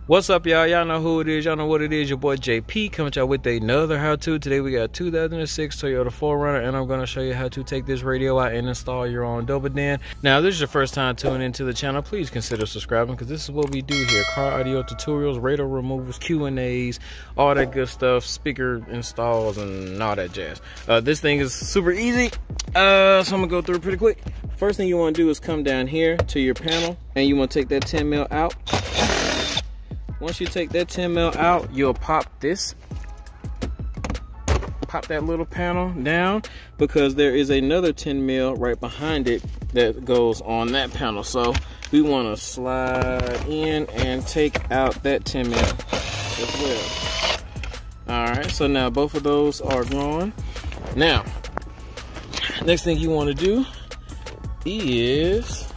What's up, y'all? Y'all know who it is. Y'all know what it is. Your boy JP coming to y'all with another how-to. Today we got 2006 Toyota 4Runner, and I'm going to show you how to take this radio out and install your own double den. Now, if this is your first time tuning into the channel, please consider subscribing, because this is what we do here: car audio tutorials, radio removals, Q&As, all that good stuff, speaker installs, and all that jazz. This thing is super easy, so I'm going to go through it pretty quick. First thing you want to do is come down here to your panel, and you want to take that 10 mil out. Once you take that 10 mil out, you'll pop that little panel down, because there is another 10 mil right behind it that goes on that panel. So we want to slide in and take out that 10 mil as well. All right, so now both of those are gone. Now, next thing you want to do is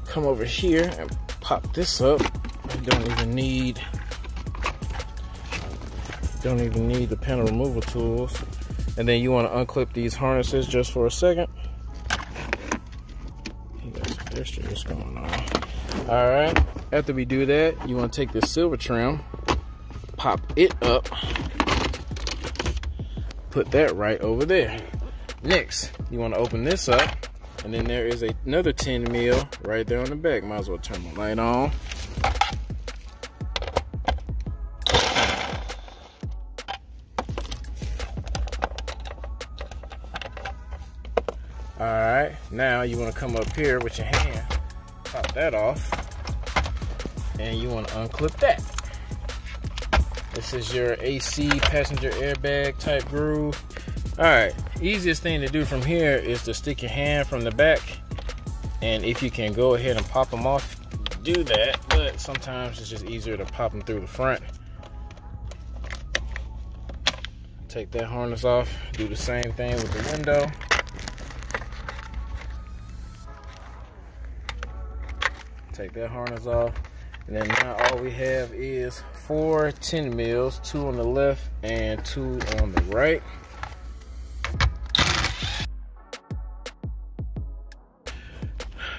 come over here and pop this up. You don't even need the panel removal tools. And then you want to unclip these harnesses just for a second. You got some extras going on. All right, after we do that, you want to take this silver trim, pop it up, put that right over there. Next, you want to open this up, and then there is another 10 mil right there on the back. Might as well turn the light on. All right, now you want to come up here with your hand, pop that off, and you want to unclip that. This is your AC passenger airbag type groove. All right, easiest thing to do from here is to stick your hand from the back, and if you can go ahead and pop them off, do that, but sometimes it's just easier to pop them through the front. Take that harness off, do the same thing with the window. Take that harness off, and then now all we have is 4 10 mils, 2 on the left and 2 on the right.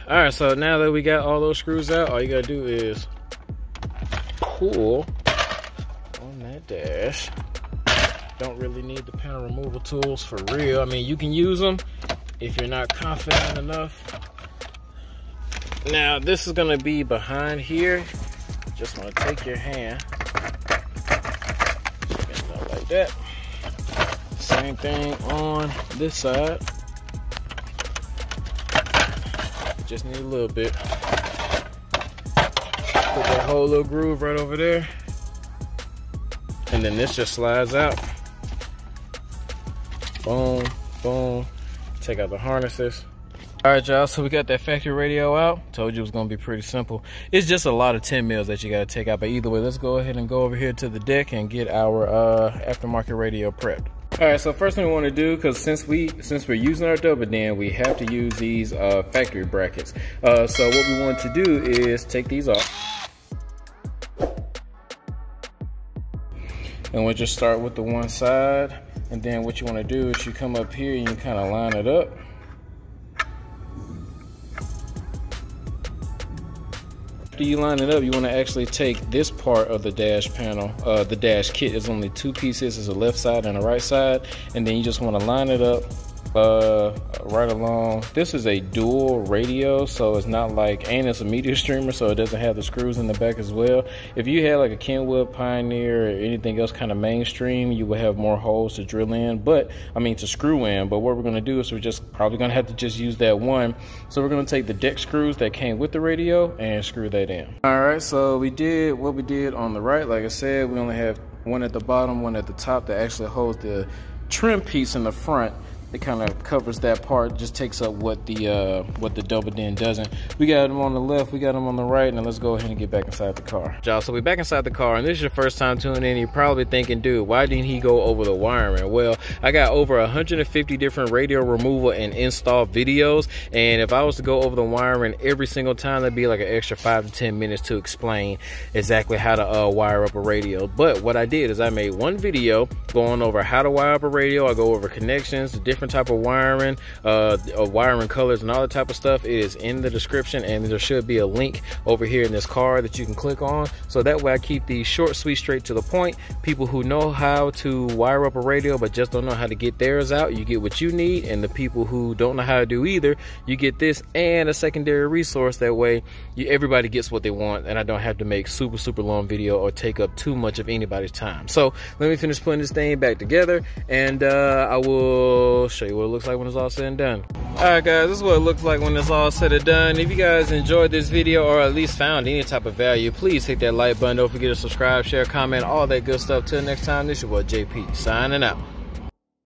All right, so now that we got all those screws out, all you gotta do is pull on that dash. Don't really need the panel removal tools for real. I mean, you can use them if you're not confident enough. Now, this is gonna be behind here. Just wanna take your hand, bend it out like that. Same thing on this side. Just need a little bit. Put that whole little groove right over there. And then this just slides out. Boom, boom. Take out the harnesses. All right, y'all, so we got that factory radio out. Told you it was gonna be pretty simple. It's just a lot of 10 mils that you gotta take out, but either way, let's go ahead and go over here to the deck and get our aftermarket radio prepped. All right, so first thing we want to do, because since we're using our double den, we have to use these factory brackets. So what we want to do is take these off, and we'll just start with the one side. And then what you want to do is you come up here and you kind of line it up. After you line it up, you want to actually take this part of the dash panel. The dash kit is only 2 pieces. It's a left side and a right side, and then you just want to line it up right along. This is a dual radio, so it's not like, and it's a media streamer, so it doesn't have the screws in the back as well. If you had like a Kenwood, Pioneer, or anything else kind of mainstream, you would have more holes to drill in, but I mean to screw in. But what we're going to do is we're just probably going to have to just use that one. So we're going to take the deck screws that came with the radio and screw that in. All right, so we did what we did on the right. Like I said, we only have one at the bottom, one at the top that actually holds the trim piece in the front. It kind of covers that part, just takes up what the double den doesn't. We got them on the left, we got them on the right. Now let's go ahead and get back inside the car. Y'all, so we're back inside the car, and this is your first time tuning in. You're probably thinking, dude, why didn't he go over the wiring? Well, I got over 150 different radio removal and install videos, and if I was to go over the wiring every single time, that'd be like an extra 5 to 10 minutes to explain exactly how to wire up a radio. But what I did is I made one video going over how to wire up a radio. I go over connections, the different different type of wiring, wiring colors and all that type of stuff, it is in the description, and there should be a link over here in this card that you can click on. So that way I keep these short, sweet, straight to the point. People who know how to wire up a radio but just don't know how to get theirs out, you get what you need. And the people who don't know how to do either, you get this and a secondary resource. That way everybody gets what they want, and I don't have to make super long video or take up too much of anybody's time. So let me finish putting this thing back together, and I will show you what it looks like when it's all said and done. Alright guys, this is what it looks like when it's all said and done. If you guys enjoyed this video, or at least found any type of value, please hit that like button. Don't forget to subscribe, share, comment, all that good stuff. Till next time, this is your boy JP signing out.